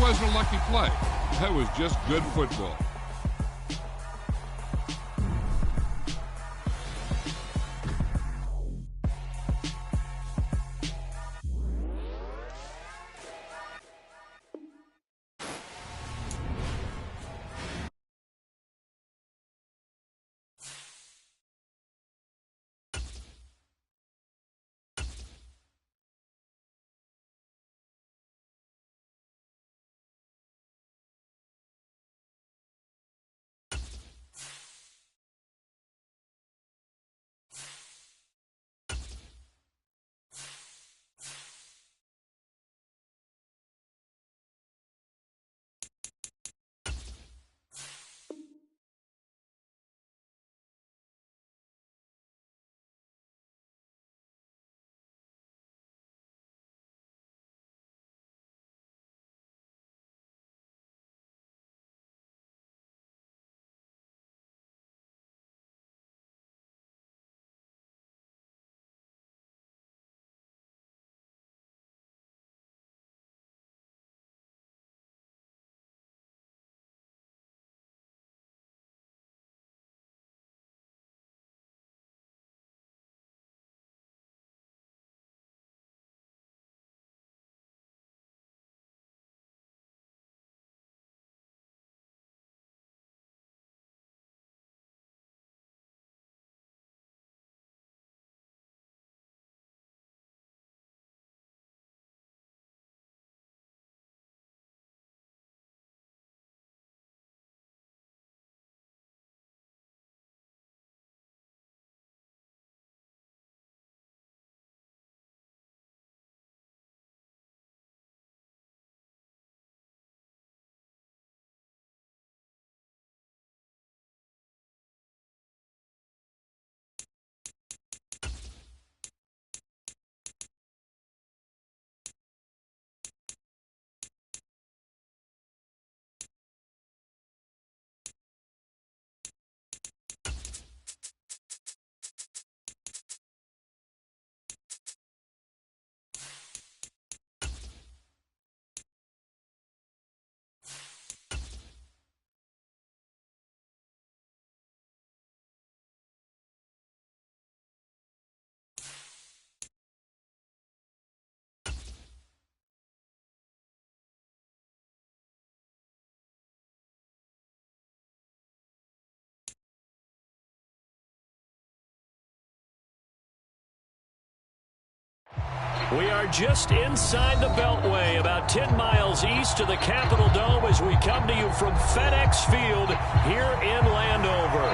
wasn't a lucky play. That was just good football. We are just inside the Beltway, about 10 miles east of the Capitol Dome as we come to you from FedEx Field here in Landover.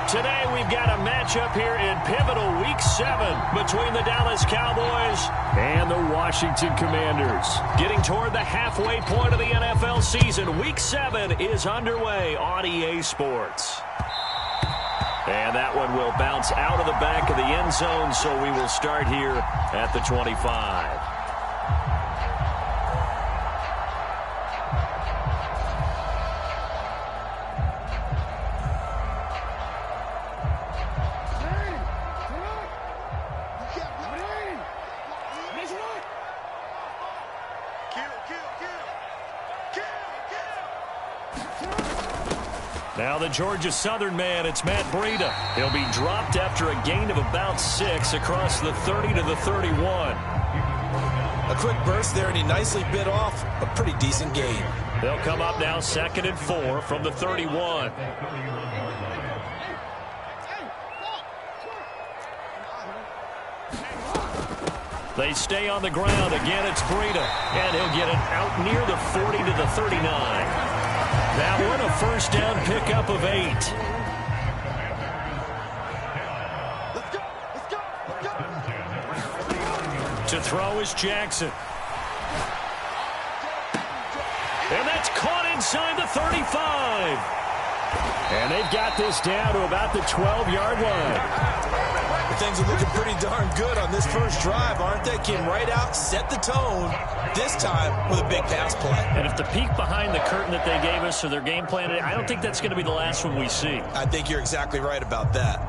Today we've got a matchup here in pivotal Week 7 between the Dallas Cowboys and the Washington Commanders. Getting toward the halfway point of the NFL season, Week 7 is underway on EA Sports. And that one will bounce out of the back of the end zone, so we will start here at the 25. Now the Georgia Southern man, it's Matt Breida. He'll be dropped after a gain of about 6 across the 30 to the 31. A quick burst there, and he nicely bit off a pretty decent gain. They'll come up now 2nd and 4 from the 31. They stay on the ground. Again, it's Breida. And he'll get it out near the 40 to the 39. That one a first down pickup of 8. To throw is Jackson. And that's caught inside the 35. And they've got this down to about the 12-yard line. Things are looking pretty darn good on this first drive, aren't they? Came right out, set the tone, this time with a big pass play. And if the peek behind the curtain that they gave us or their game plan, I don't think that's going to be the last one we see. I think you're exactly right about that.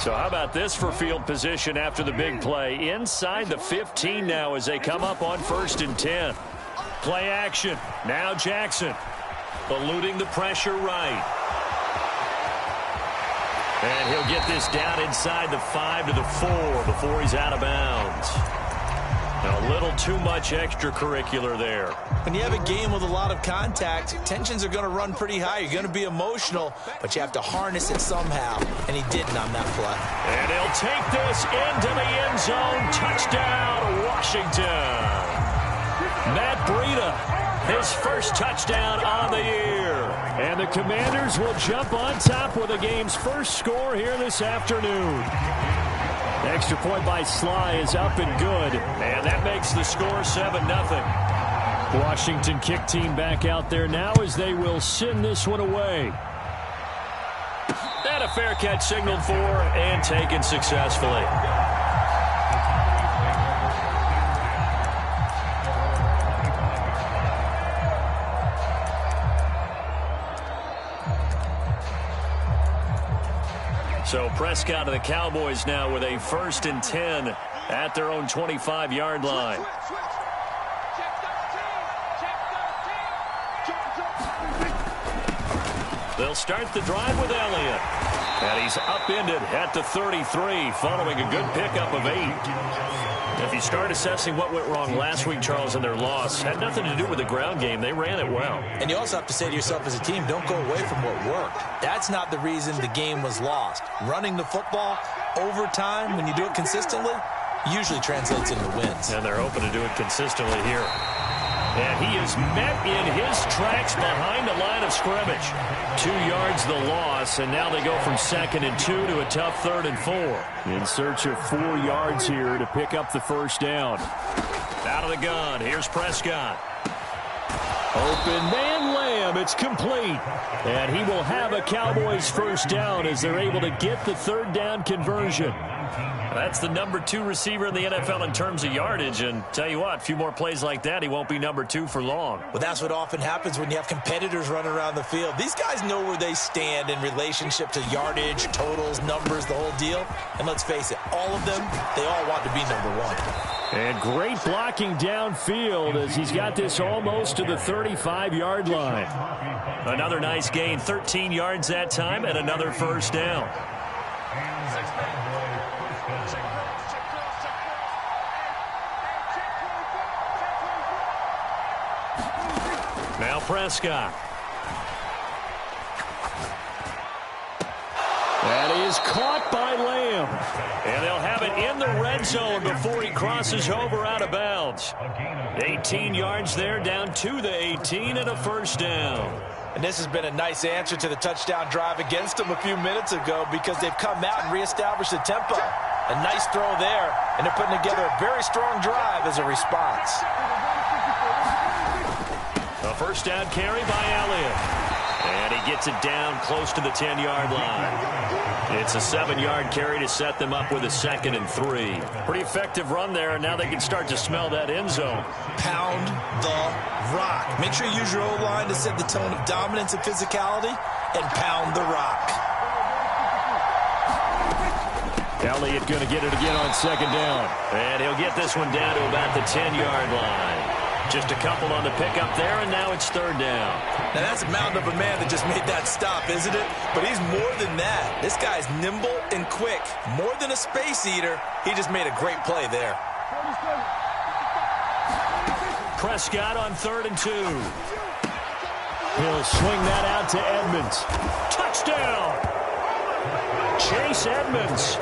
So how about this for field position after the big play? Inside the 15 now as they come up on 1st and 10. Play action. Now Jackson. Eluding the pressure right. And he'll get this down inside the 5 to the 4 before he's out of bounds. A little too much extracurricular there. When you have a game with a lot of contact, tensions are going to run pretty high. You're going to be emotional, but you have to harness it somehow, and he didn't on that play. And he'll take this into the end zone. Touchdown, Washington. Matt Breida, his first touchdown on the year. And the Commanders will jump on top with the game's first score here this afternoon. The extra point by Sly is up and good. And that makes the score 7-0. Washington kick team back out there now as they will send this one away. And a fair catch signaled for and taken successfully. So Prescott of the Cowboys now with a 1st and 10 at their own 25-yard line. They'll start the drive with Elliott. And he's upended at the 33 following a good pickup of 8. If you start assessing what went wrong last week, Charles, in their loss, had nothing to do with the ground game. They ran it well. And you also have to say to yourself as a team, don't go away from what worked. That's not the reason the game was lost. Running the football over time, when you do it consistently, usually translates into wins. And they're hoping to do it consistently here. And he is met in his tracks behind the line of scrimmage. 2 yards the loss, and now they go from 2nd and 2 to a tough 3rd and 4. In search of 4 yards here to pick up the first down. Out of the gun, here's Prescott. Open man Lamb, it's complete. And he will have a Cowboys first down as they're able to get the 3rd down conversion. That's the number 2 receiver in the NFL in terms of yardage. And tell you what, a few more plays like that, he won't be number 2 for long. Well, that's what often happens when you have competitors running around the field. These guys know where they stand in relationship to yardage, totals, numbers, the whole deal. And let's face it, all of them, they all want to be number 1. And great blocking downfield as he's got this almost to the 35-yard line. Another nice gain, 13 yards that time, and another first down. Now Prescott. And he is caught by Lamb. And they'll have it in the red zone before he crosses over out of bounds. 18 yards there, down to the 18 and a first down. And this has been a nice answer to the touchdown drive against them a few minutes ago because they've come out and reestablished the tempo. A nice throw there, and they're putting together a very strong drive as a response. A first down carry by Elliott. And he gets it down close to the 10-yard line. It's a 7-yard carry to set them up with a 2nd and 3. Pretty effective run there, and now they can start to smell that end zone. Pound the rock. Make sure you use your O-line to set the tone of dominance and physicality, and pound the rock. Elliott going to get it again on 2nd down. And he'll get this one down to about the 10-yard line. Just a couple on the pickup there, and now it's 3rd down. Now that's a mountain of a man that just made that stop, isn't it? But he's more than that. This guy's nimble and quick. More than a space eater, he just made a great play there. Prescott on 3rd and 2. He'll swing that out to Edmonds. Touchdown! Chase Edmonds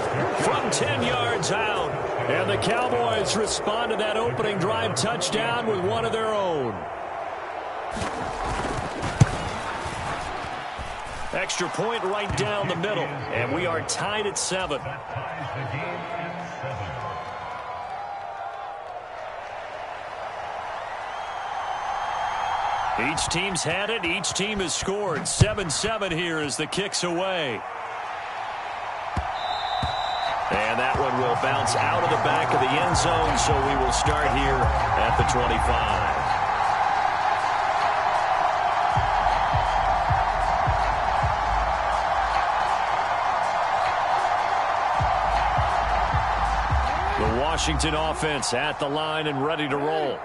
from 10 yards out. And the Cowboys respond to that opening drive touchdown with one of their own. Extra point right down the middle. And we are tied at 7. Each team's had it. Each team has scored. 7-7 here as the kick's away. And that one will bounce out of the back of the end zone, so we will start here at the 25. Washington offense at the line and ready to roll.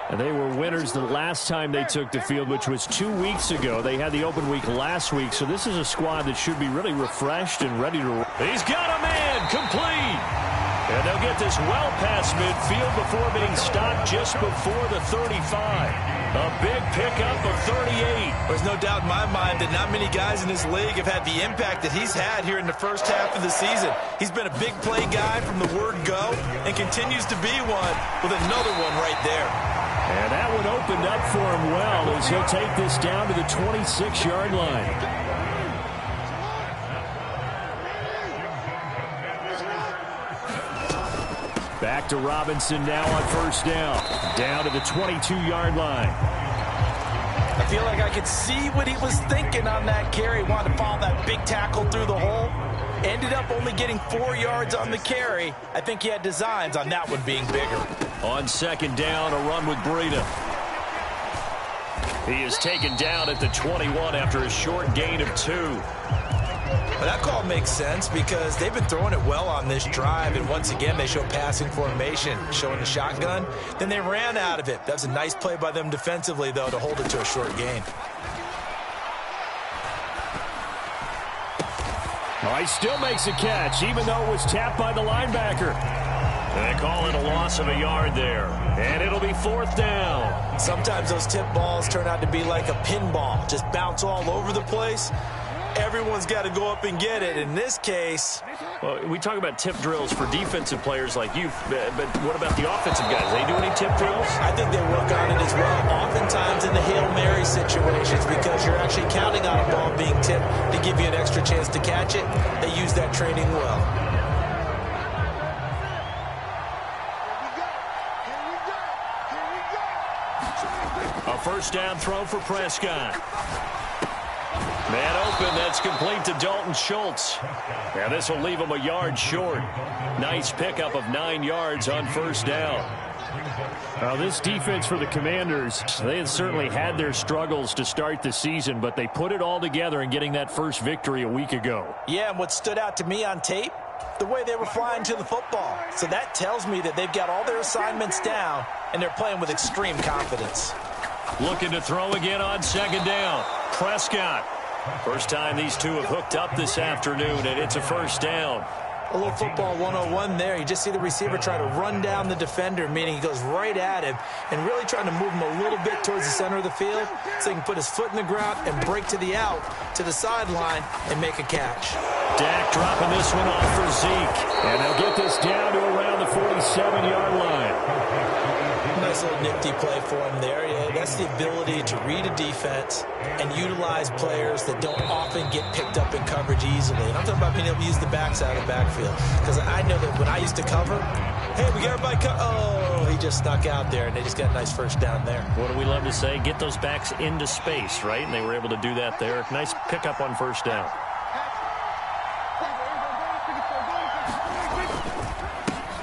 And they were winners the last time they took the field, which was 2 weeks ago. They had the open week last week, so this is a squad that should be really refreshed and ready to roll. He's got a man, complete. And they'll get this well past midfield before being stopped just before the 35. A big pickup of 38. There's no doubt in my mind that not many guys in this league have had the impact that he's had here in the first half of the season. He's been a big play guy from the word go and continues to be one with another one right there. And that one opened up for him well as he'll take this down to the 26-yard line. Back to Robinson now on first down. Down to the 22-yard line. I feel like I could see what he was thinking on that carry. Wanted to follow that big tackle through the hole. Ended up only getting 4 yards on the carry. I think he had designs on that one being bigger. On second down, a run with Breida. He is taken down at the 21 after a short gain of 2. Well, that call makes sense because they've been throwing it well on this drive, and once again they show passing formation, showing the shotgun. Then they ran out of it. That was a nice play by them defensively, though, to hold it to a short gain. Oh, he still makes a catch, even though it was tapped by the linebacker. They call it a loss of a yard there, and it'll be fourth down. Sometimes those tip balls turn out to be like a pinball, just bounce all over the place. Everyone's got to go up and get it. In this case, well, we talk about tip drills for defensive players like you, but what about the offensive guys? They do any tip drills? I think they work on it as well. Oftentimes in the Hail Mary situations, because you're actually counting on a ball being tipped to give you an extra chance to catch it, they use that training well. A first down throw for Prescott. Man open, that's complete to Dalton Schultz. Now this will leave him a yard short. Nice pickup of 9 yards on first down. Now this defense for the Commanders, they had certainly had their struggles to start the season, but they put it all together in getting that first victory a week ago. Yeah, and what stood out to me on tape, the way they were flying to the football. So that tells me that they've got all their assignments down, and they're playing with extreme confidence. Looking to throw again on second down. Prescott. First time these two have hooked up this afternoon, and it's a first down. A little football 101 there. You just see the receiver try to run down the defender, meaning he goes right at him and really trying to move him a little bit towards the center of the field so he can put his foot in the ground and break to the out, to the sideline, and make a catch. Dak dropping this one off for Zeke. And they'll get this down to around the 47-yard line. Nice little nifty play for him there. Yeah, that's the ability to read a defense and utilize players that don't often get picked up in coverage easily. And I'm talking about being able to use the backside of the backfield. Because I know that when I used to cover, hey, we got everybody oh, he just snuck out there, and they just got a nice first down there. What do we love to say? Get those backs into space, right? And they were able to do that there. Nice pickup on first down.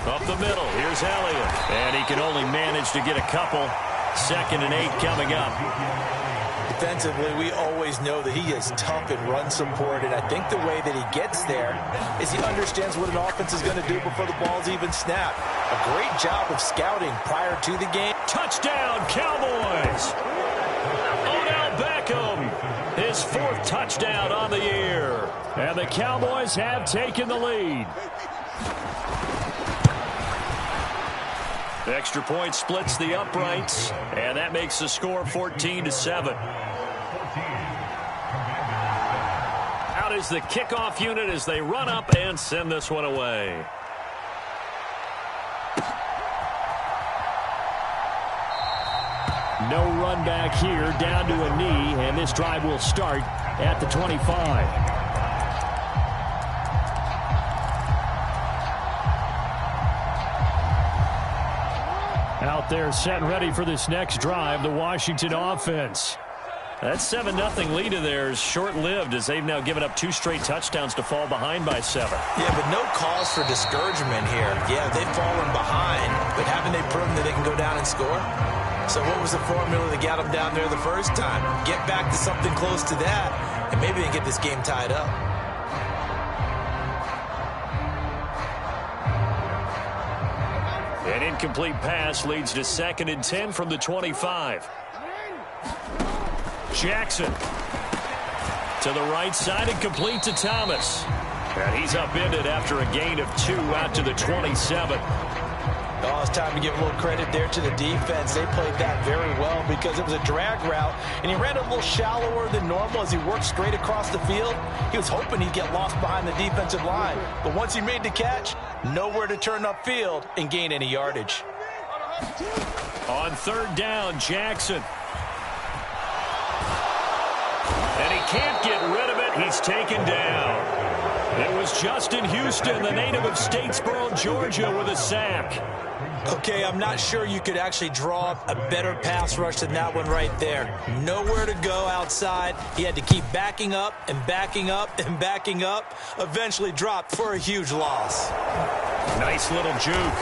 Up the middle, here's Elliott. And he can only manage to get a couple. 2nd and 8 coming up. Defensively, we always know that he is tough and run support, and I think the way that he gets there is he understands what an offense is going to do before the ball's even snapped. A great job of scouting prior to the game. Touchdown, Cowboys! Odell Beckham, his 4th touchdown on the year. And the Cowboys have taken the lead. The extra point splits the uprights, and that makes the score 14-7. Out is the kickoff unit as they run up and send this one away. No run back here, down to a knee, and this drive will start at the 25. Out there set and ready for this next drive, the Washington offense. That 7-0 lead of theirs short-lived as they've now given up 2 straight touchdowns to fall behind by 7. Yeah, but no cause for discouragement here. Yeah, they've fallen behind, but haven't they proven that they can go down and score? So what was the formula that got them down there the first time? Get back to something close to that, and maybe they can get this game tied up. An incomplete pass leads to 2nd and 10 from the 25. Jackson to the right side and complete to Thomas. And he's upended after a gain of 2 out to the 27. Oh, it's time to give a little credit there to the defense. They played that very well because it was a drag route, and he ran a little shallower than normal as he worked straight across the field. He was hoping he'd get lost behind the defensive line, but once he made the catch, nowhere to turn upfield and gain any yardage. On 3rd down, Jackson. And he can't get rid of it. He's taken down. It was Justin Houston, the native of Statesboro, Georgia, with a sack. Okay, I'm not sure you could actually draw up a better pass rush than that one right there. Nowhere to go outside. He had to keep backing up and backing up and backing up. Eventually dropped for a huge loss. Nice little juke.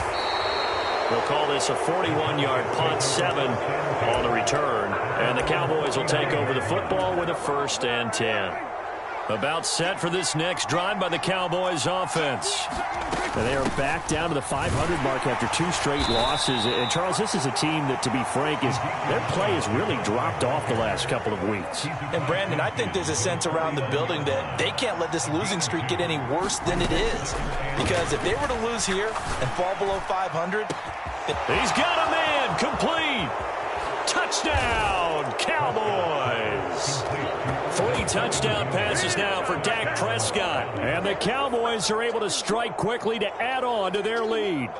We'll call this a 41-yard punt, 7 on the return. And the Cowboys will take over the football with a 1st and 10. About set for this next drive by the Cowboys offense. They are back down to the 500 mark after 2 straight losses. And, Charles, this is a team that, to be frank, their play has really dropped off the last couple of weeks. And, Brandon, I think there's a sense around the building that they can't let this losing streak get any worse than it is. Because if they were to lose here and fall below 500... He's got a man, complete. Touchdown, Cowboys. 3 touchdown passes now for Dak Prescott. And the Cowboys are able to strike quickly to add on to their lead.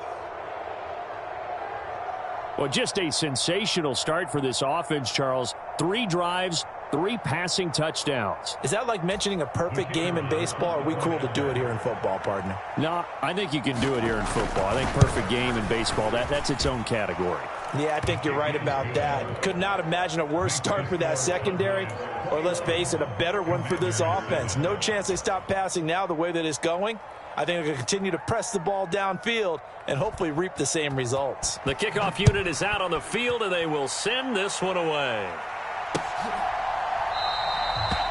Well, just a sensational start for this offense, Charles. 3 drives, 3 passing touchdowns. Is that like mentioning a perfect game in baseball? Or are we cool to do it here in football, partner? No, I think you can do it here in football. I think perfect game in baseball, that's its own category. Yeah, I think you're right about that. Could not imagine a worse start for that secondary, or let's face it, a better one for this offense. No chance they stop passing now the way that it's going. I think they're going to continue to press the ball downfield and hopefully reap the same results. The kickoff unit is out on the field, and they will send this one away.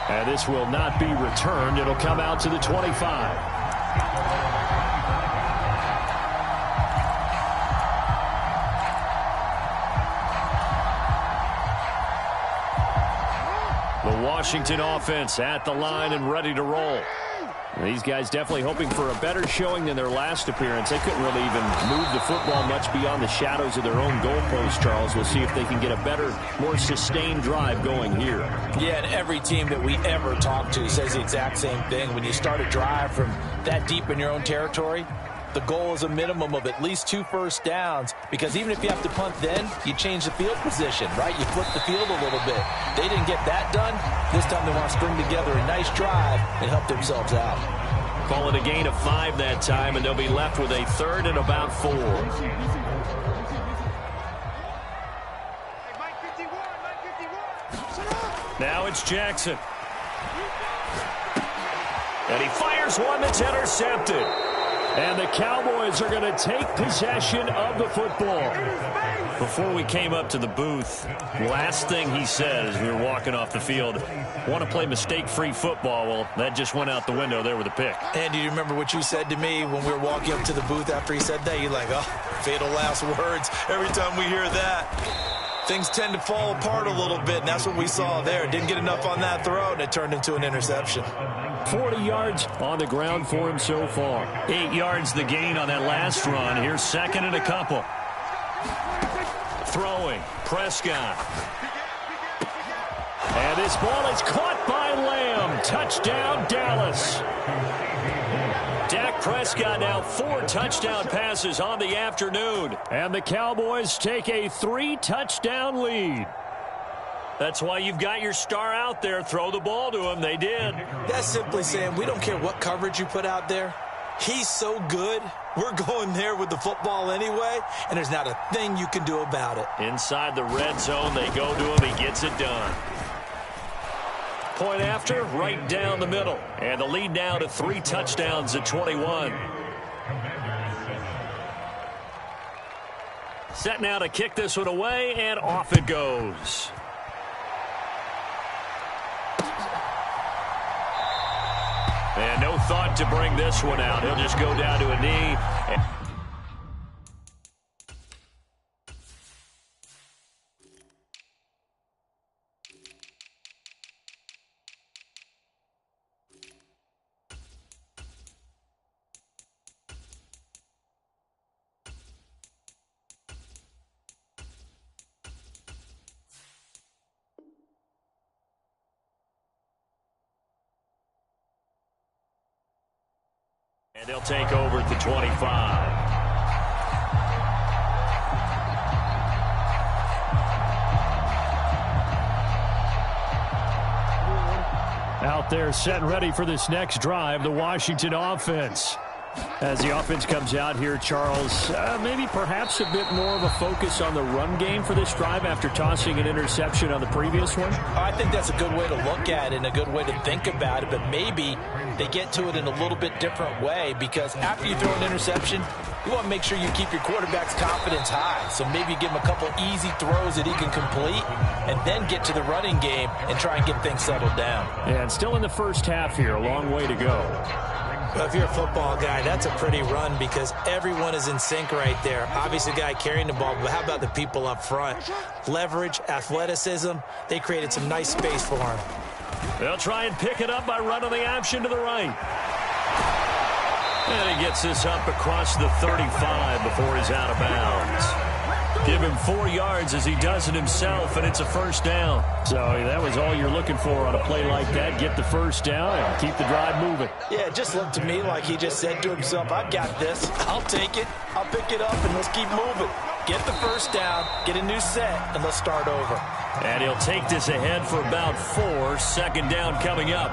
And this will not be returned. It'll come out to the 25. The Washington offense at the line and ready to roll. These guys definitely hoping for a better showing than their last appearance. They couldn't really even move the football much beyond the shadows of their own goalpost, Charles. We'll see if they can get a better, more sustained drive going here. Yeah, and every team that we ever talk to says the exact same thing. When you start a drive from that deep in your own territory, the goal is a minimum of at least 2 first downs, because even if you have to punt then, you change the field position, right? You flip the field a little bit. They didn't get that done. This time they want to string together a nice drive and help themselves out. Call it a gain of 5 that time, and they'll be left with a 3rd and about 4. Now it's Jackson. And he fires one that's intercepted. And the Cowboys are going to take possession of the football. Before we came up to the booth, last thing he said as we were walking off the field, want to play mistake-free football. Well, that just went out the window there with a pick. And do you remember what you said to me when we were walking up to the booth after he said that? You're like, oh, fatal last words. Every time we hear that, things tend to fall apart a little bit, and that's what we saw there. Didn't get enough on that throw, and it turned into an interception. 40 yards on the ground for him so far. 8 yards the gain on that last run. Here's 2nd and a couple. Throwing, Prescott. And this ball is caught by Lamb. Touchdown, Dallas. Dak Prescott now 4 touchdown passes on the afternoon. And the Cowboys take a 3-touchdown lead. That's why you've got your star out there. Throw the ball to him. They did. That's simply saying we don't care what coverage you put out there. He's so good. We're going there with the football anyway, and there's not a thing you can do about it. Inside the red zone, they go to him. He gets it done. Point after, right down the middle. And the lead now to 3 touchdowns at 21. Set now to kick this one away, and off it goes. And no thought to bring this one out. He'll just go down to a knee. And they'll take over at the 25. Out there set and ready for this next drive, the Washington offense. As the offense comes out here, Charles, maybe perhaps a bit more of a focus on the run game for this drive after tossing an interception on the previous one? I think that's a good way to look at it and a good way to think about it, but maybe they get to it in a little bit different way, because after you throw an interception, you want to make sure you keep your quarterback's confidence high. So maybe you give him a couple easy throws that he can complete and then get to the running game and try and get things settled down. And still in the first half here, a long way to go. Well, if you're a football guy, that's a pretty run because everyone is in sync right there. Obviously, the guy carrying the ball, but how about the people up front? Leverage, athleticism, they created some nice space for him. They'll try and pick it up by running the option to the right. And he gets this up across the 35 before he's out of bounds. Give him 4 yards as he does it himself, and it's a first down. So that was all you're looking for on a play like that. Get the first down and keep the drive moving. Yeah, it just looked to me like he just said to himself, I've got this. I'll take it. I'll pick it up, and let's keep moving. Get the first down, get a new set, and let's start over. And he'll take this ahead for about 4. Second down coming up.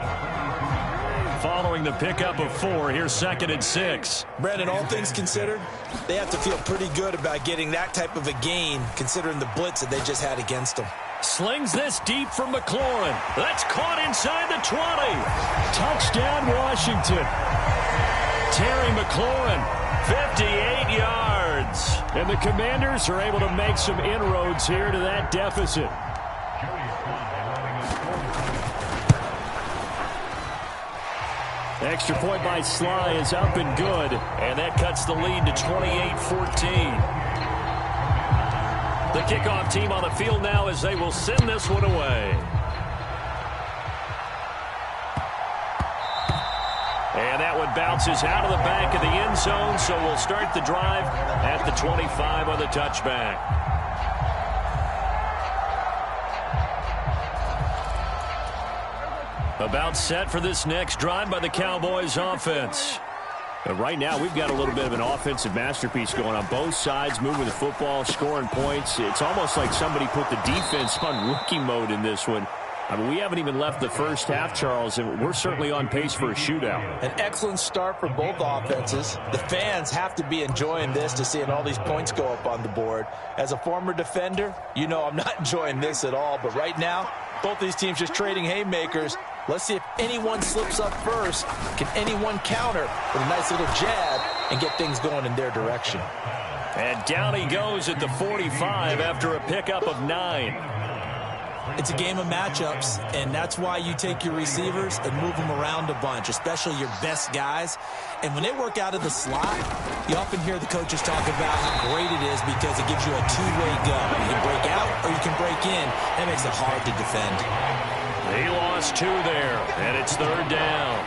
Following the pickup of 4, here's 2nd and 6. Brandon, all things considered, they have to feel pretty good about getting that type of a gain, considering the blitz that they just had against them. Slings this deep from McLaurin. That's caught inside the 20. Touchdown, Washington. Terry McLaurin, 58 yards. And the Commanders are able to make some inroads here to that deficit. Extra point by Sly is up and good, and that cuts the lead to 28-14. The kickoff team on the field now as they will send this one away. And that one bounces out of the back of the end zone, so we'll start the drive at the 25 on the touchback. About set for this next drive by the Cowboys offense. But right now, we've got a little bit of an offensive masterpiece going on both sides, moving the football, scoring points. It's almost like somebody put the defense on rookie mode in this one. I mean, we haven't even left the first half, Charles, and we're certainly on pace for a shootout. An excellent start for both offenses. The fans have to be enjoying this to seeing all these points go up on the board. As a former defender, you know I'm not enjoying this at all, but right now, both these teams just trading haymakers. Let's see if anyone slips up first. Can anyone counter with a nice little jab and get things going in their direction? And down he goes at the 45 after a pickup of 9. It's a game of matchups, and that's why you take your receivers and move them around a bunch, especially your best guys. And when they work out of the slot, you often hear the coaches talk about how great it is because it gives you a two-way go. You can break out or you can break in. That makes it hard to defend. He lost 2 there, and it's 3rd down.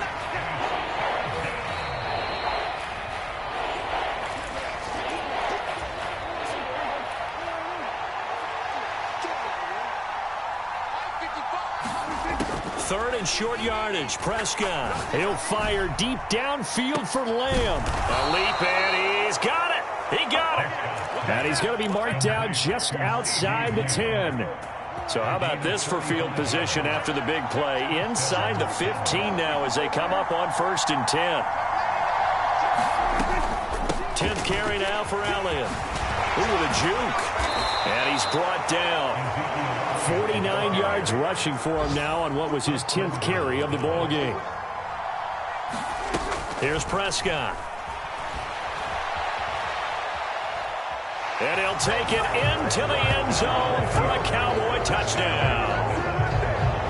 Third and short yardage. Prescott. He'll fire deep downfield for Lamb. A leap, and he's got it. He got it. And he's going to be marked down just outside the 10. So how about this for field position after the big play? Inside the 15 now as they come up on 1st and 10. 10th carry now for Elliott. Ooh, the juke. And he's brought down. 49 yards rushing for him now on what was his 10th carry of the ball game. Here's Prescott. And he'll take it into the end zone for a Cowboy touchdown.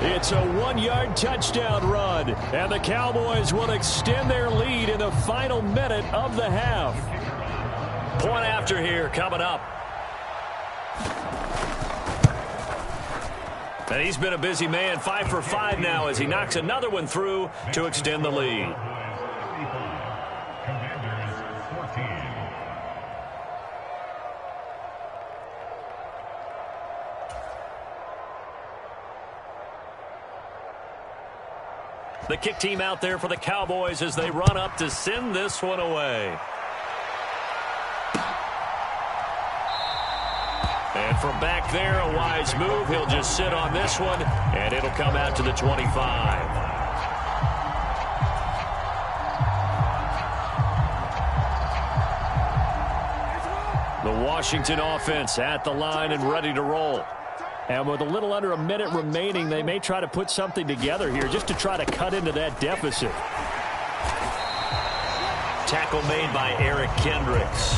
It's a 1-yard touchdown run, and the Cowboys will extend their lead in the final minute of the half. Point after here coming up. And he's been a busy man, 5 for 5 now as he knocks another one through to extend the lead. The kick team out there for the Cowboys as they run up to send this one away. And from back there, a wise move. He'll just sit on this one, and it'll come out to the 25. The Washington offense at the line and ready to roll. And with a little under a minute remaining, they may try to put something together here just to try to cut into that deficit. Tackle made by Eric Kendricks.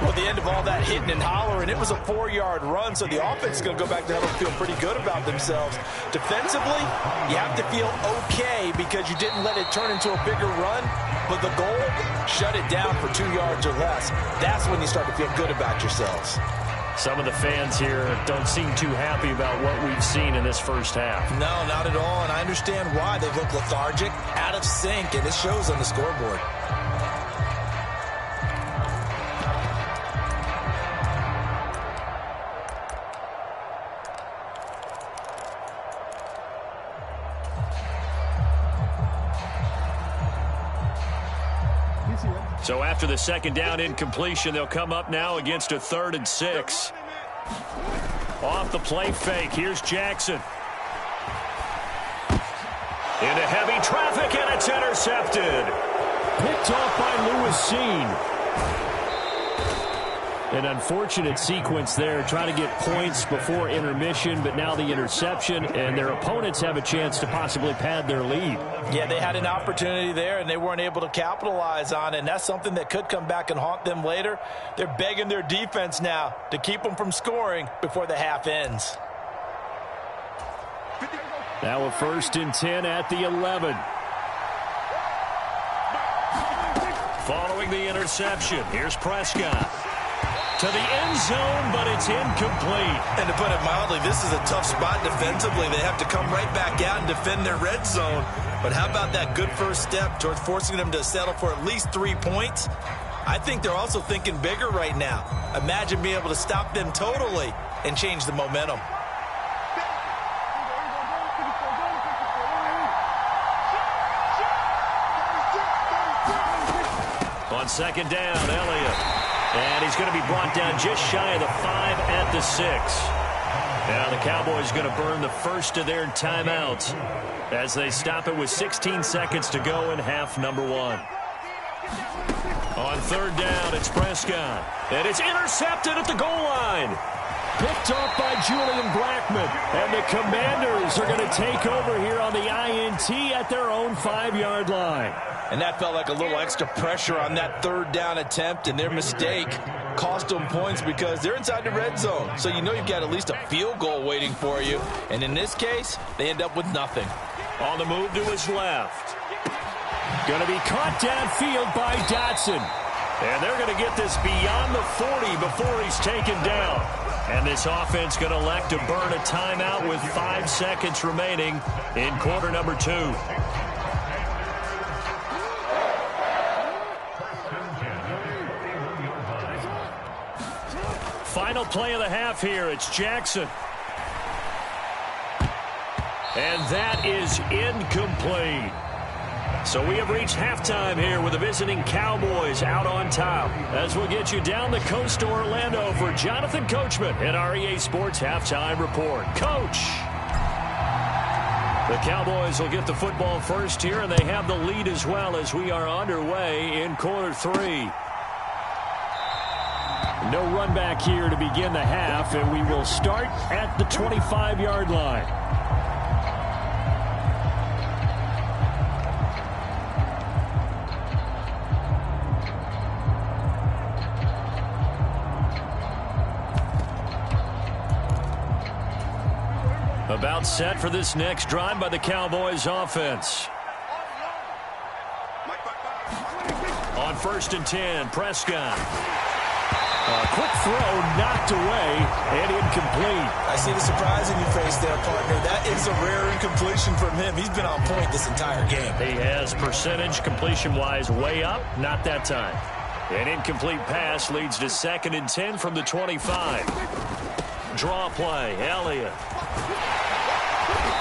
Well, at the end of all that hitting and hollering, it was a 4-yard run, so the offense is going to go back to huddle and feel pretty good about themselves. Defensively, you have to feel okay because you didn't let it turn into a bigger run, but the goal, shut it down for 2 yards or less. That's when you start to feel good about yourselves. Some of the fans here don't seem too happy about what we've seen in this first half. No, not at all, and I understand why. They look lethargic, out of sync, and it shows on the scoreboard. So after the second down incompletion, they'll come up now against a 3rd and 6. Off the play fake, here's Jackson. Into heavy traffic, and it's intercepted. Picked off by Lewis Seen. An unfortunate sequence there, trying to get points before intermission, but now the interception, and their opponents have a chance to possibly pad their lead. Yeah, they had an opportunity there, and they weren't able to capitalize on it, and that's something that could come back and haunt them later. They're begging their defense now to keep them from scoring before the half ends. Now a 1st and 10 at the 11. Following the interception, here's Prescott. To the end zone, but it's incomplete. And to put it mildly, this is a tough spot defensively. They have to come right back out and defend their red zone. But how about that good first step towards forcing them to settle for at least 3 points? I think they're also thinking bigger right now. Imagine being able to stop them totally and change the momentum. On second down, Elliott. And he's going to be brought down just shy of the 5 at the 6. Now the Cowboys going to burn the first of their timeouts as they stop it with 16 seconds to go in half number 1. On 3rd down, it's Prescott. And it's intercepted at the goal line. Picked off by Julian Blackmon. And the Commanders are going to take over here on the INT at their own 5-yard line. And that felt like a little extra pressure on that 3rd down attempt, and their mistake cost them points because they're inside the red zone. So you know you've got at least a field goal waiting for you. And in this case, they end up with nothing. On the move to his left. Going to be caught downfield by Dotson. And they're going to get this beyond the 40 before he's taken down. And this offense going to elect to burn a timeout with 5 seconds remaining in quarter number 2. Final play of the half here. It's Jackson. And that is incomplete. So we have reached halftime here with the visiting Cowboys out on top. As we'll get you down the coast to Orlando for Jonathan Coachman at our EA Sports Halftime Report. Coach! The Cowboys will get the football first here, and they have the lead as well as we are underway in quarter 3. No run back here to begin the half, and we will start at the 25-yard line. About set for this next drive by the Cowboys offense. On 1st and 10, Prescott. A quick throw knocked away and incomplete. I see the surprise in your face there, partner. That is a rare incompletion from him. He's been on point this entire game. He has percentage completion-wise way up. Not that time. An incomplete pass leads to 2nd and 10 from the 25. Draw play, Elliott.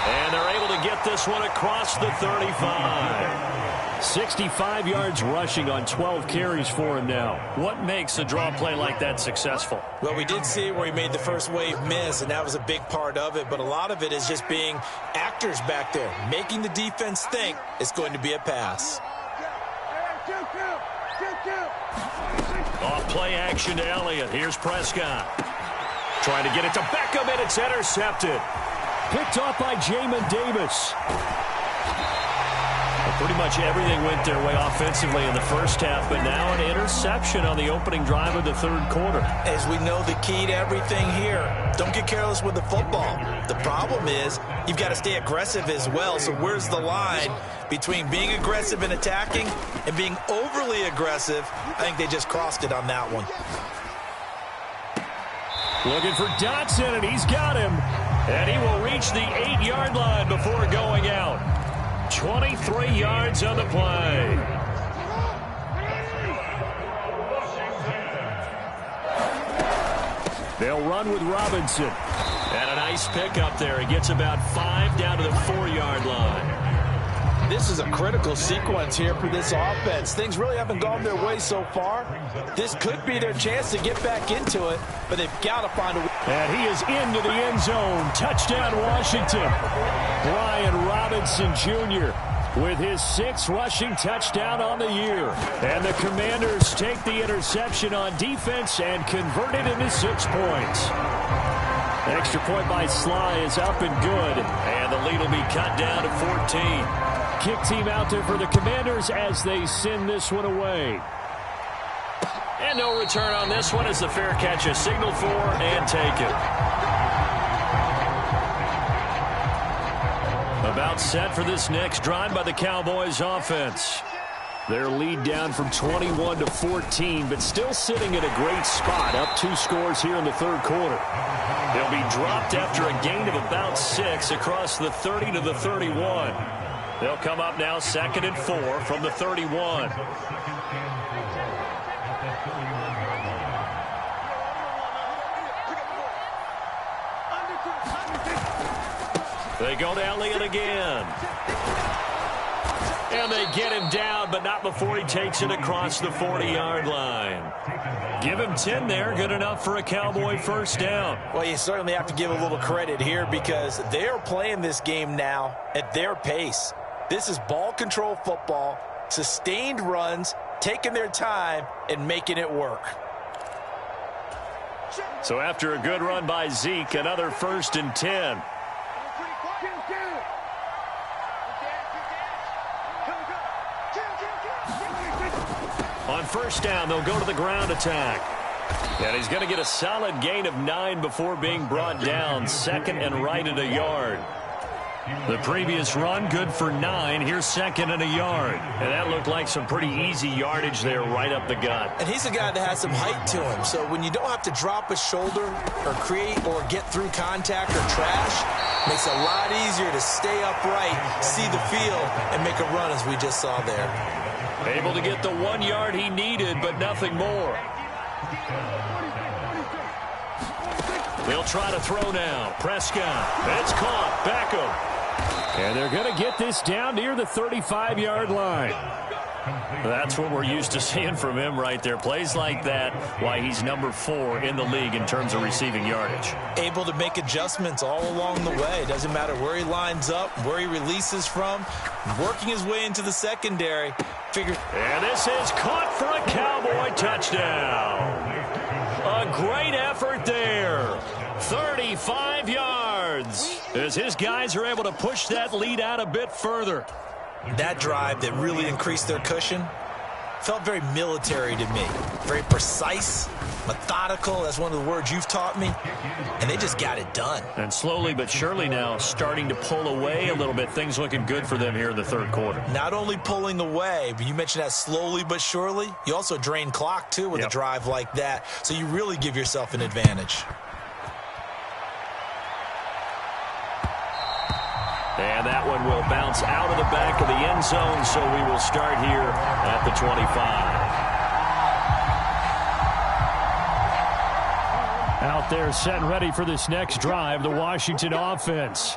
And they're able to get this one across the 35. 65 yards rushing on 12 carries for him now. What makes a draw play like that successful? Well, we did see where he made the first wave miss, and that was a big part of it. But a lot of it is just being actors back there, making the defense think it's going to be a pass. Off play action to Elliott. Here's Prescott. Trying to get it to Beckham, and it's intercepted. Picked off by Jamin Davis. Pretty much everything went their way offensively in the first half, but now an interception on the opening drive of the third quarter. As we know, the key to everything here, don't get careless with the football. The problem is you've got to stay aggressive as well. So where's the line between being aggressive and attacking and being overly aggressive? I think they just crossed it on that one. Looking for Dotson, and he's got him. And he will reach the 8-yard line before going out. 23 yards on the play. They'll run with Robinson. And a nice pickup there. He gets about 5 down to the 4-yard line. This is a critical sequence here for this offense. Things really haven't gone their way so far. This could be their chance to get back into it, but they've got to find a way. And he is into the end zone. Touchdown, Washington. Brian Robinson Jr. with his 6th rushing touchdown on the year. And the Commanders take the interception on defense and convert it into 6 points. The extra point by Sly is up and good. And the lead will be cut down to 14. Kick team out there for the Commanders as they send this one away. And no return on this one as the fair catch is signaled for and taken. About set for this next drive by the Cowboys offense. Their lead down from 21 to 14, but still sitting at a great spot, up 2 scores here in the third quarter. They'll be dropped after a gain of about 6 across the 30 to the 31. They'll come up now 2nd and 4 from the 31. They go to Elliott again. And they get him down, but not before he takes it across the 40-yard line. Give him 10 there, good enough for a Cowboy first down. Well, you certainly have to give a little credit here because they are playing this game now at their pace. This is ball control football, sustained runs, taking their time, and making it work. So after a good run by Zeke, another 1st and 10. On first down, they'll go to the ground attack. And he's going to get a solid gain of 9 before being brought down. 2nd and right at a yard. The previous run, good for 9. Here's 2nd and a yard. And that looked like some pretty easy yardage there right up the gut. And he's a guy that has some height to him. So when you don't have to drop a shoulder or create or get through contact or trash, makes it a lot easier to stay upright, see the field, and make a run as we just saw there. Able to get the 1 yard he needed, but nothing more. They'll try to throw now. Prescott. It's caught. Beckham. And they're going to get this down near the 35-yard line. That's what we're used to seeing from him right there. Plays like that, why he's number 4 in the league in terms of receiving yardage. Able to make adjustments all along the way. Doesn't matter where he lines up, where he releases from. Working his way into the secondary. And this is caught for a Cowboy touchdown. A great effort there. 35 yards as his guys are able to push that lead out a bit further. That drive that really increased their cushion felt very military to me. Very precise, methodical. That's one of the words you've taught me. And they just got it done. And slowly but surely now starting to pull away a little bit. Things looking good for them here in the third quarter. Not only pulling away, but you mentioned that slowly but surely. You also drain clock, too, with a drive like that. So you really give yourself an advantage. And that one will bounce out of the back of the end zone, so we will start here at the 25. Out there set and ready for this next drive, the Washington offense.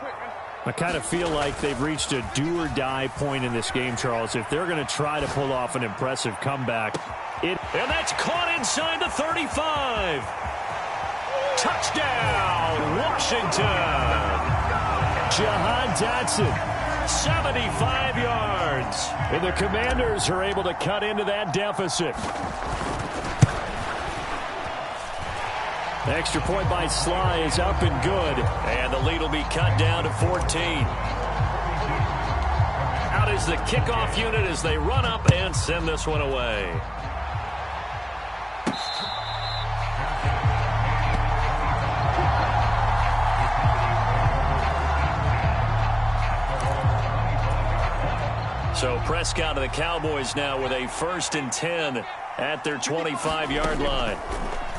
I kind of feel like they've reached a do-or-die point in this game, Charles. If they're going to try to pull off an impressive comeback. And that's caught inside the 35. Touchdown, Washington. Jahan Dotson, 75 yards. And the Commanders are able to cut into that deficit. Extra point by Sly is up and good. And the lead will be cut down to 14. Out is the kickoff unit as they run up and send this one away. So Prescott of the Cowboys now with a 1st and 10 at their 25-yard line.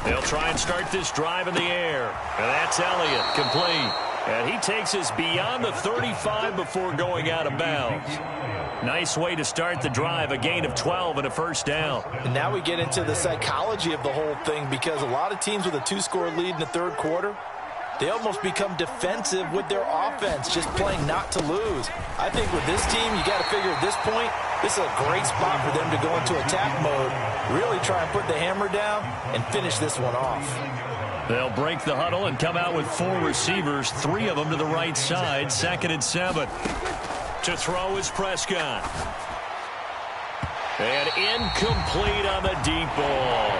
They'll try and start this drive in the air. And that's Elliott, complete. And he takes us beyond the 35 before going out of bounds. Nice way to start the drive, a gain of 12 and a 1st down. And now we get into the psychology of the whole thing, because a lot of teams with a 2-score lead in the 3rd quarter, they almost become defensive with their offense, just playing not to lose. I think with this team, you got to figure at this point, this is a great spot for them to go into attack mode, really try and put the hammer down and finish this one off. They'll break the huddle and come out with 4 receivers, 3 of them to the right side, 2nd and 7. To throw is Prescott. And incomplete on the deep ball.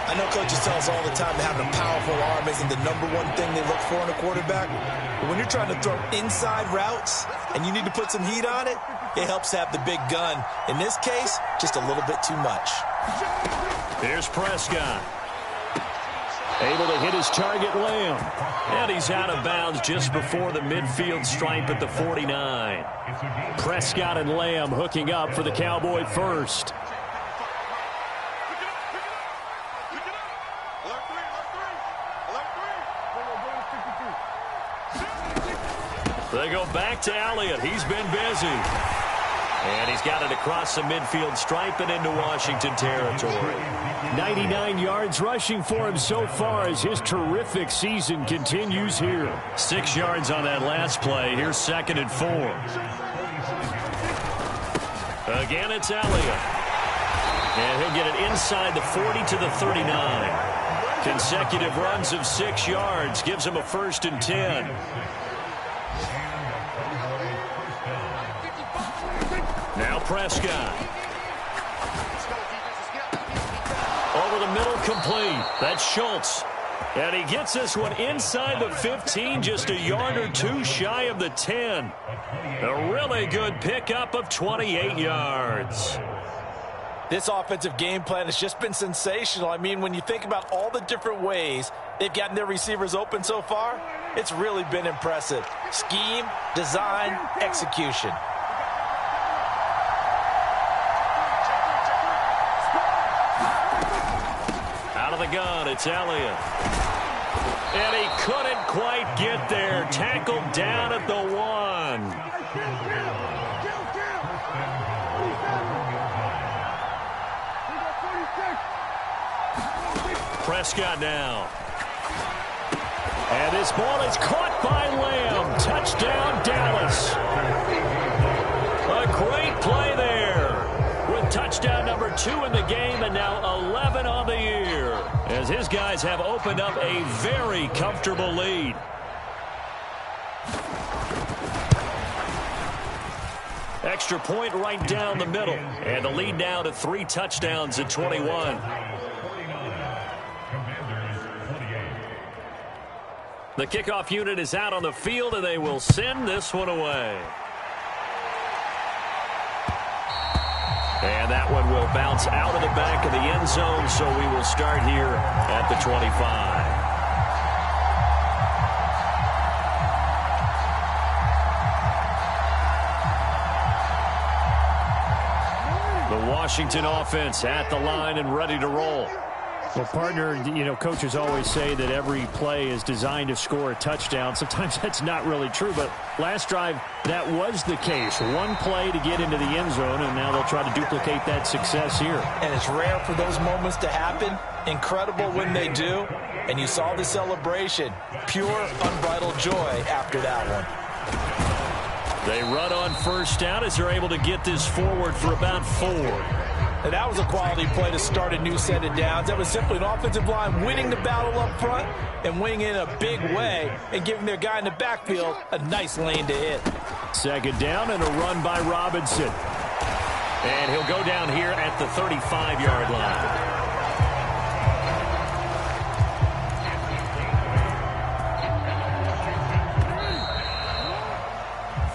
I know coaches tell us all the time that having a powerful arm isn't the #1 thing they look for in a quarterback. But when you're trying to throw inside routes and you need to put some heat on it, it helps have the big gun. In this case, just a little bit too much. Here's Prescott. Able to hit his target, Lamb. And he's out of bounds just before the midfield stripe at the 49. Prescott and Lamb hooking up for the Cowboy 1st. They go back to Elliott. He's been busy. And he's got it across the midfield stripe and into Washington territory. 99 yards rushing for him so far as his terrific season continues here. 6 yards on that last play. Here's 2nd and 4. Again, it's Elliott. And he'll get it inside the 40 to the 39. Consecutive runs of 6 yards gives him a 1st and 10. Now Prescott. Over the middle, complete. That's Schultz. And he gets this one inside the 15, just a yard or 2 shy of the 10. A really good pickup of 28 yards. This offensive game plan has just been sensational. I mean, when you think about all the different ways they've gotten their receivers open so far, it's really been impressive. Scheme, design, execution. The gun, it's Elliott. And he couldn't quite get there. Tackled down at the 1. Prescott now. And this ball is caught by Lamb. Touchdown, Dallas. A great play there. With touchdown number 2 in the game and now 11 on the year, as his guys have opened up a very comfortable lead. Extra point right down the middle, and the lead now to 3 touchdowns at 21. The kickoff unit is out on the field, and they will send this one away. And that one will bounce out of the back of the end zone, so we will start here at the 25. The Washington offense at the line and ready to roll. Well, partner, you know, coaches always say that every play is designed to score a touchdown. Sometimes that's not really true, but last drive, that was the case. One play to get into the end zone, and now they'll try to duplicate that success here. And it's rare for those moments to happen. Incredible when they do. And you saw the celebration. Pure, unbridled joy after that one. They run on first down as they're able to get this forward for about 4. And that was a quality play to start a new set of downs. That was simply an offensive line winning the battle up front and winning in a big way and giving their guy in the backfield a nice lane to hit. Second down and a run by Robinson. And he'll go down here at the 35-yard line.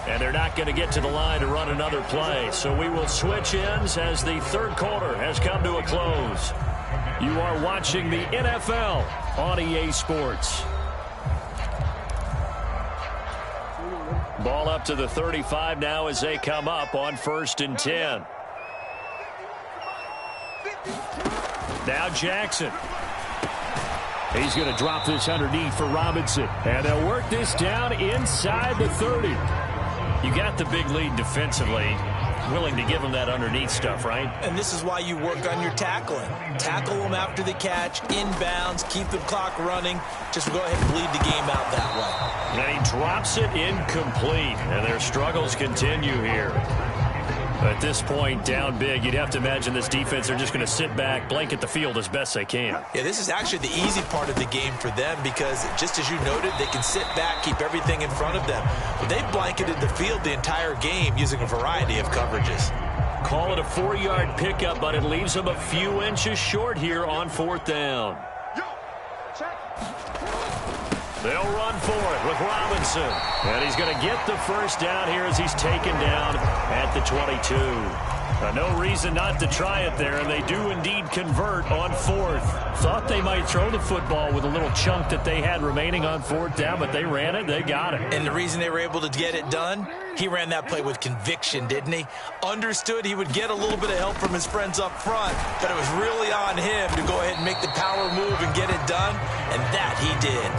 And they're not going to get to the line to run another play. So we will switch ends as the third quarter has come to a close. You are watching the NFL on EA Sports. Ball up to the 35 now as they come up on 1st and 10. Now Jackson. He's going to drop this underneath for Robinson. And they'll work this down inside the 30. You got the big lead defensively, willing to give them that underneath stuff, right? And this is why you work on your tackling. Tackle them after the catch, inbounds, keep the clock running. Just go ahead and bleed the game out that way. And he drops it incomplete, and their struggles continue here. At this point, down big, you'd have to imagine this defense are just going to sit back, blanket the field as best they can. Yeah, this is actually the easy part of the game for them because, just as you noted, they can sit back, keep everything in front of them. But they've blanketed the field the entire game using a variety of coverages. Call it a 4-yard pickup, but it leaves them a few inches short here on 4th down. They'll run for it with Robinson. And he's going to get the first down here as he's taken down at the 22. No reason not to try it there, and they do indeed convert on 4th. Thought they might throw the football with a little chunk that they had remaining on 4th down, but they ran it, they got it. And the reason they were able to get it done, he ran that play with conviction, didn't he? Understood he would get a little bit of help from his friends up front, but it was really on him to go ahead and make the power move and get it done, and that he did.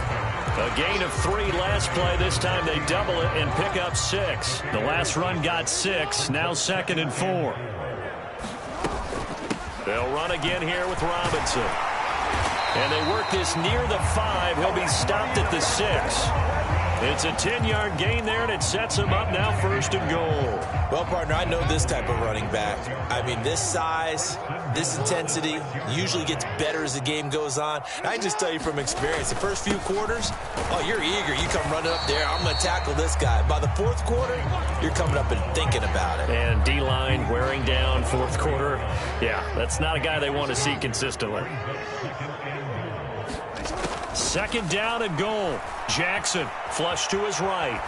A gain of 3 last play. This time they double it and pick up 6. The last run got 6. Now 2nd and 4. They'll run again here with Robinson. And they work this near the 5. He'll be stopped at the 6. It's a 10-yard gain there, and it sets him up now 1st and goal. Well, partner, I know this type of running back. I mean, this size, this intensity usually gets better as the game goes on. And I just tell you from experience, the first few quarters, oh, you're eager. You come running up there, I'm going to tackle this guy. By the 4th quarter, you're coming up and thinking about it. And D-line wearing down 4th quarter. Yeah, that's not a guy they want to see consistently. 2nd down and goal. Jackson flush to his right.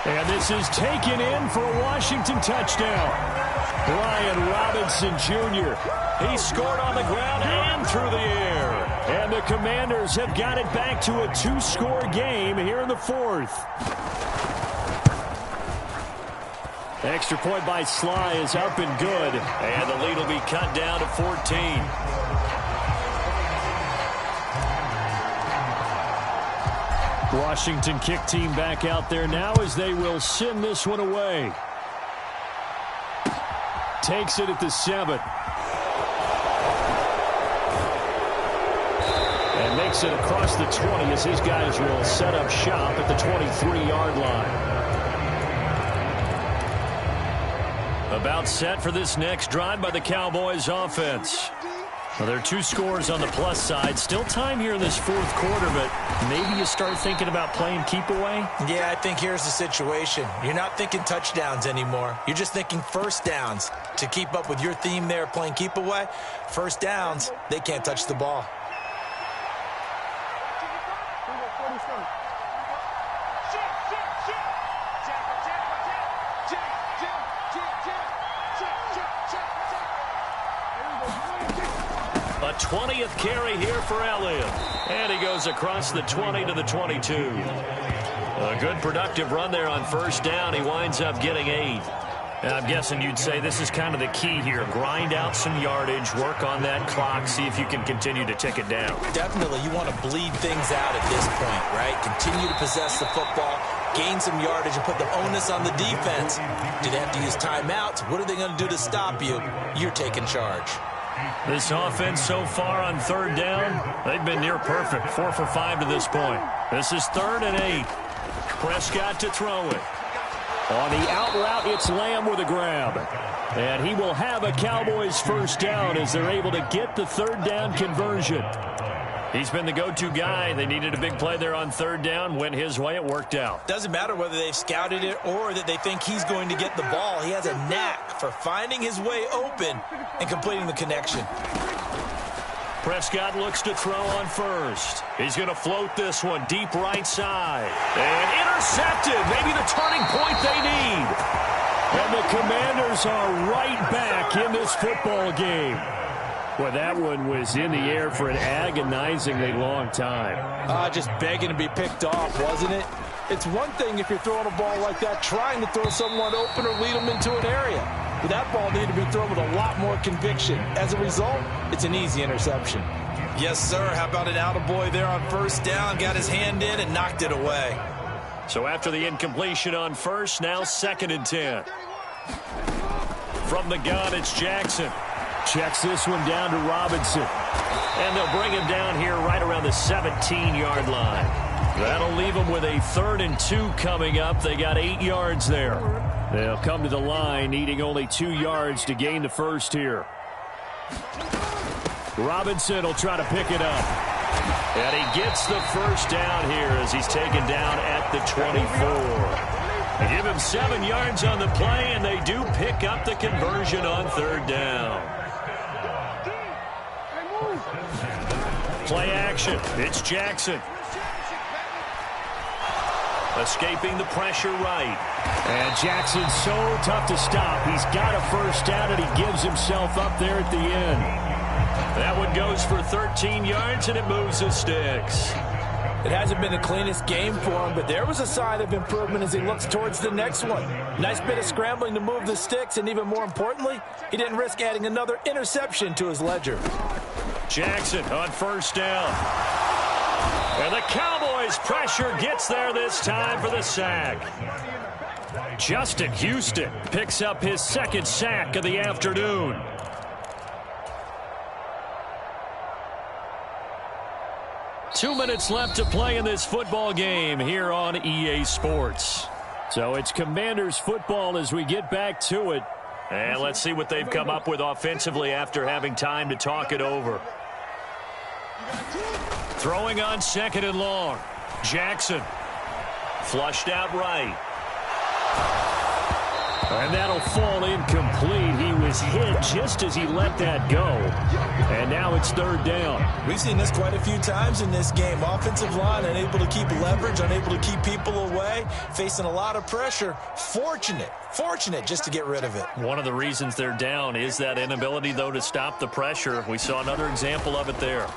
And this is taken in for a Washington touchdown. Brian Robinson Jr. He scored on the ground and through the air. And the Commanders have got it back to a 2-score game here in the 4th. Extra point by Sly is up and good. And the lead will be cut down to 14. Washington kick team back out there now as they will send this one away. Takes it at the 7. And makes it across the 20 as his guys will set up shop at the 23-yard line. About set for this next drive by the Cowboys offense. Well, there are 2 scores on the plus side. Still time here in this 4th quarter, but maybe you start thinking about playing keep away? Yeah, I think here's the situation. You're not thinking touchdowns anymore. You're just thinking first downs. To keep up with your theme there, playing keep away, first downs, they can't touch the ball. A 20th carry here for Elliott. And he goes across the 20 to the 22. A good productive run there on first down. He winds up getting 8. And I'm guessing you'd say this is kind of the key here. Grind out some yardage, work on that clock, see if you can continue to tick it down. Definitely. You want to bleed things out at this point, right? Continue to possess the football, gain some yardage, and put the onus on the defense. Do they have to use timeouts? What are they going to do to stop you? You're taking charge. This offense so far on 3rd down, they've been near perfect. 4 for 5 to this point. This is 3rd and 8. Prescott to throw it. On the out route, it's Lamb with a grab. And he will have a Cowboys first down as they're able to get the third down conversion. He's been the go-to guy. They needed a big play there on third down. Went his way. It worked out. Doesn't matter whether they've scouted it or that they think he's going to get the ball. He has a knack for finding his way open and completing the connection. Prescott looks to throw on first. He's going to float this one deep right side. And intercepted. Maybe the turning point they need. And the Commanders are right back in this football game. Well, that one was in the air for an agonizingly long time. Just begging to be picked off, wasn't it? It's one thing if you're throwing a ball like that, trying to throw someone open or lead them into an area. But that ball needed to be thrown with a lot more conviction. As a result, it's an easy interception. Yes, sir. How about an attaboy there on first down? Got his hand in and knocked it away. So after the incompletion on first, now 2nd and 10. From the gun, it's Jackson. Checks this one down to Robinson. And they'll bring him down here right around the 17-yard line. That'll leave them with a 3rd and 2 coming up. They got 8 yards there. They'll come to the line needing only 2 yards to gain the first here. Robinson will try to pick it up. And he gets the first down here as he's taken down at the 24. They give him 7 yards on the play, and they do pick up the conversion on third down. Play action. It's Jackson. Escaping the pressure right. And Jackson's so tough to stop. He's got a first down, and he gives himself up there at the end. That one goes for 13 yards, and it moves the sticks. It hasn't been the cleanest game for him, but there was a sign of improvement as he looks towards the next one. Nice bit of scrambling to move the sticks, and even more importantly, he didn't risk adding another interception to his ledger. Jackson on first down. And the Cowboys pressure gets there this time for the sack. Justin Houston picks up his 2nd sack of the afternoon. Two minutes left to play in this football game here on EA Sports. So it's Commanders football as we get back to it. And let's see what they've come up with offensively after having time to talk it over. Throwing on 2nd and long. Jackson. Flushed out right. And that'll fall incomplete. He was hit just as he let that go. And now it's 3rd down. We've seen this quite a few times in this game. Offensive line unable to keep leverage, unable to keep people away, facing a lot of pressure. Fortunate just to get rid of it. One of the reasons they're down is that inability, though, to stop the pressure. We saw another example of it there.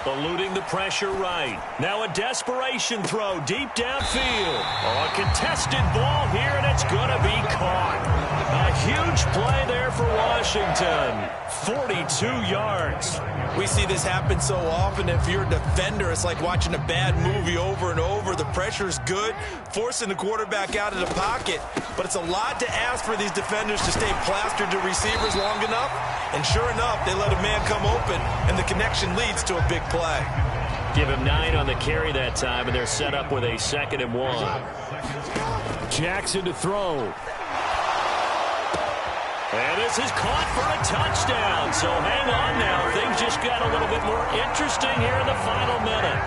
Eluding the pressure right. Now a desperation throw deep downfield. Oh, a contested ball here, and it's going to be caught. A huge play there for Washington. 42 yards. We see this happen so often. If you're a defender, it's like watching a bad movie over and over. The pressure's good, forcing the quarterback out of the pocket. But it's a lot to ask for these defenders to stay plastered to receivers long enough. And sure enough, they let a man come open, and the connection leads to a big play. Give him 9 on the carry that time, and they're set up with a 2nd and 1. Jackson to throw. And this is caught for a touchdown. So hang on now. Things just got a little bit more interesting here in the final minute.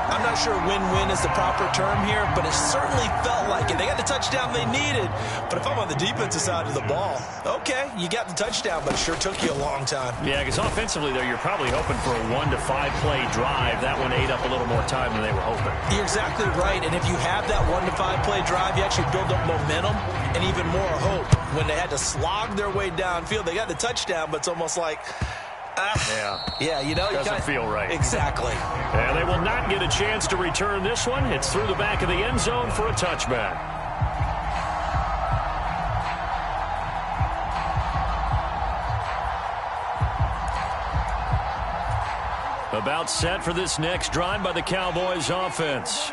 I'm not sure win-win is the proper term here, but it certainly felt like it. They got the touchdown they needed, but if I'm on the defensive side of the ball, okay, you got the touchdown, but it sure took you a long time. Yeah, because offensively, though, you're probably hoping for a 1 to 5 play drive. That one ate up a little more time than they were hoping. You're exactly right, and if you have that 1 to 5 play drive, you actually build up momentum and even more hope. When they had to slog their way downfield, they got the touchdown, but it's almost like... Yeah, you know, doesn't feel right. Exactly. And they will not get a chance to return this one. It's through the back of the end zone for a touchback. About set for this next drive by the Cowboys offense.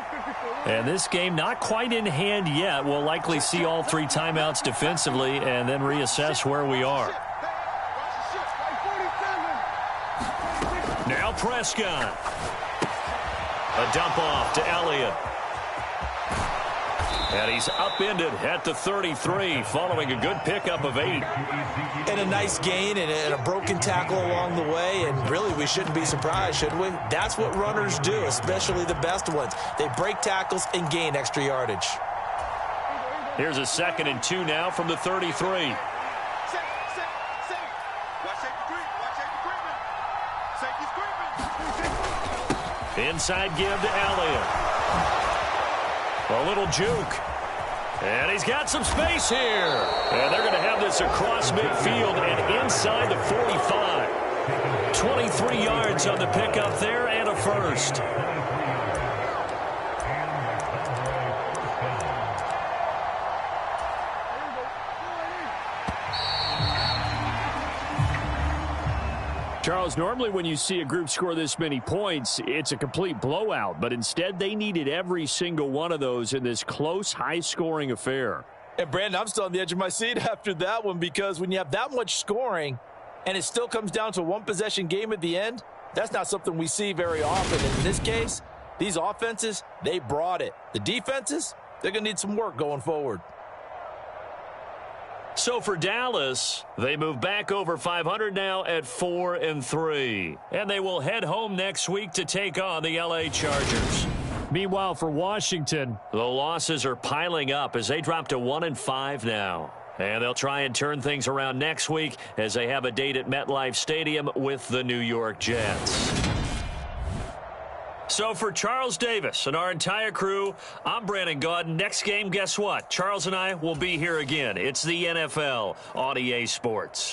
And this game not quite in hand yet. We'll likely see all 3 timeouts defensively and then reassess where we are. Now Prescott. A dump off to Elliott. And he's upended at the 33 following a good pickup of 8. And a nice gain and a broken tackle along the way. And really, we shouldn't be surprised, should we? That's what runners do, especially the best ones. They break tackles and gain extra yardage. Here's a 2nd and 2 now from the 33. Inside give to Elliott. A little juke. And he's got some space here. And they're going to have this across midfield and inside the 45. 23 yards on the pickup there and a first. Charles, normally when you see a group score this many points, it's a complete blowout. But instead, they needed every single one of those in this close, high-scoring affair. And, Brandon, I'm still on the edge of my seat after that one because when you have that much scoring and it still comes down to a one-possession game at the end, that's not something we see very often. And in this case, these offenses, they brought it. The defenses, they're going to need some work going forward. So for Dallas, they move back over 500 now at 4-3. And they will head home next week to take on the LA Chargers. Meanwhile, for Washington, the losses are piling up as they drop to 1-5 now. And they'll try and turn things around next week as they have a date at MetLife Stadium with the New York Jets. So for Charles Davis and our entire crew, I'm Brandon Gaudin. Next game, guess what? Charles and I will be here again. It's the NFL on EA Sports.